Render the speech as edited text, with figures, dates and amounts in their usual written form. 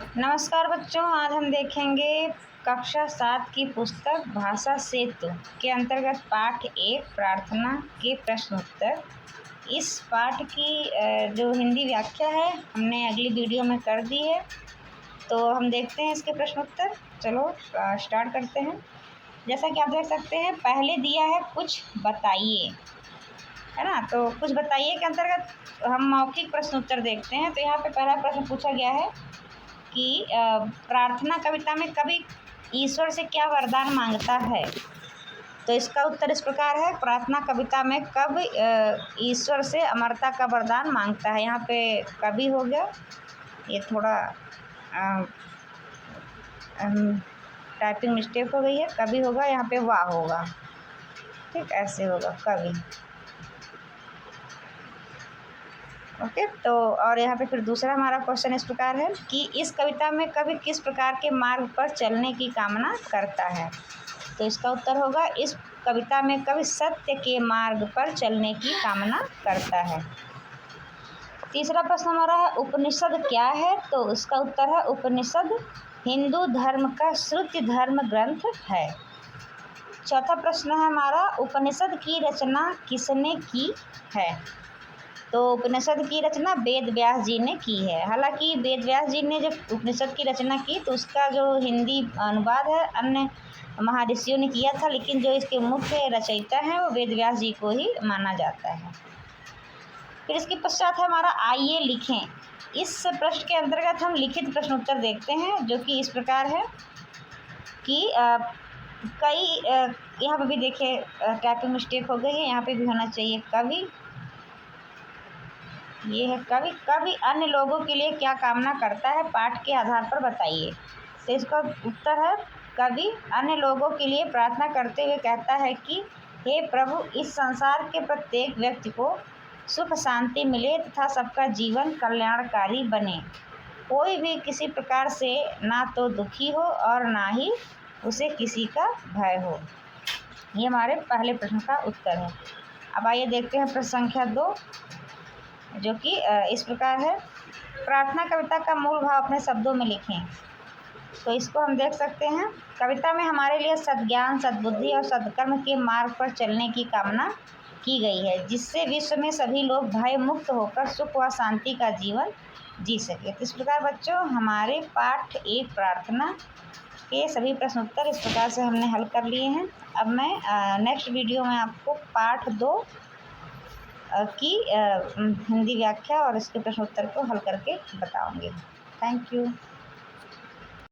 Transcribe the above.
नमस्कार बच्चों, आज हम देखेंगे कक्षा 7 की पुस्तक भाषा सेतु के अंतर्गत पाठ 1 प्रार्थना के प्रश्न उत्तर। इस पाठ की जो हिंदी व्याख्या है हमने अगली वीडियो में कर दी है, तो हम देखते हैं इसके प्रश्न उत्तर। चलो स्टार्ट करते हैं। जैसा कि आप देख सकते हैं, पहले दिया है कुछ बताइए, है ना। तो कुछ बताइए के अंतर्गत हम मौखिक प्रश्न उत्तर देखते हैं। तो यहाँ पे पहला प्रश्न पूछा गया है कि प्रार्थना कविता में कवि ईश्वर से क्या वरदान मांगता है। तो इसका उत्तर इस प्रकार है, प्रार्थना कविता में कवि ईश्वर से अमरता का वरदान मांगता है। यहाँ पे कवि हो गया, ये थोड़ा टाइपिंग मिस्टेक हो गई है, कवि होगा, यहाँ पे वाह होगा, ठीक, ऐसे होगा कवि। ओके, तो और यहाँ पे फिर दूसरा हमारा क्वेश्चन इस प्रकार है कि इस कविता में कवि किस प्रकार के मार्ग पर चलने की कामना करता है। तो इसका उत्तर होगा, इस कविता में कवि सत्य के मार्ग पर चलने की कामना करता है। तीसरा प्रश्न हमारा है, उपनिषद क्या है। तो इसका उत्तर है, उपनिषद हिंदू धर्म का श्रुति धर्म ग्रंथ है। चौथा प्रश्न है हमारा, उपनिषद की रचना किसने की है। तो उपनिषद की रचना वेद व्यास जी ने की है। हालांकि वेद व्यास जी ने जब उपनिषद की रचना की तो उसका जो हिंदी अनुवाद है अन्य महर्षियों ने किया था, लेकिन जो इसके मुख्य रचयिता हैं वो वेद व्यास जी को ही माना जाता है। फिर इसके पश्चात है हमारा, आइए लिखें। इस प्रश्न के अंतर्गत हम लिखित प्रश्न उत्तर देखते हैं, जो कि इस प्रकार है कि कई यहाँ पर भी देखिए टाइपिंग मिस्टेक हो गई है, यहाँ पे भी होना चाहिए कवि, ये है कवि। कवि अन्य लोगों के लिए क्या कामना करता है, पाठ के आधार पर बताइए। तो इसका उत्तर है, कवि अन्य लोगों के लिए प्रार्थना करते हुए कहता है कि हे प्रभु, इस संसार के प्रत्येक व्यक्ति को सुख शांति मिले तथा सबका जीवन कल्याणकारी बने। कोई भी किसी प्रकार से ना तो दुखी हो और ना ही उसे किसी का भय हो। ये हमारे पहले प्रश्न का उत्तर है। अब आइए देखते हैं प्रश्न संख्या 2, जो कि इस प्रकार है, प्रार्थना कविता का मूल भाव अपने शब्दों में लिखें। तो इसको हम देख सकते हैं, कविता में हमारे लिए सद्ज्ञान, सद्बुद्धि और सद्कर्म के मार्ग पर चलने की कामना की गई है, जिससे विश्व में सभी लोग भय मुक्त होकर सुख व शांति का जीवन जी सके। तो इस प्रकार बच्चों, हमारे पाठ 1 प्रार्थना के सभी प्रश्न उत्तर इस प्रकार से हमने हल कर लिए हैं। अब मैं नेक्स्ट वीडियो में आपको पाठ 2 की हिंदी व्याख्या और इसके प्रश्न उत्तर को हल करके बताऊंगी। Thank you.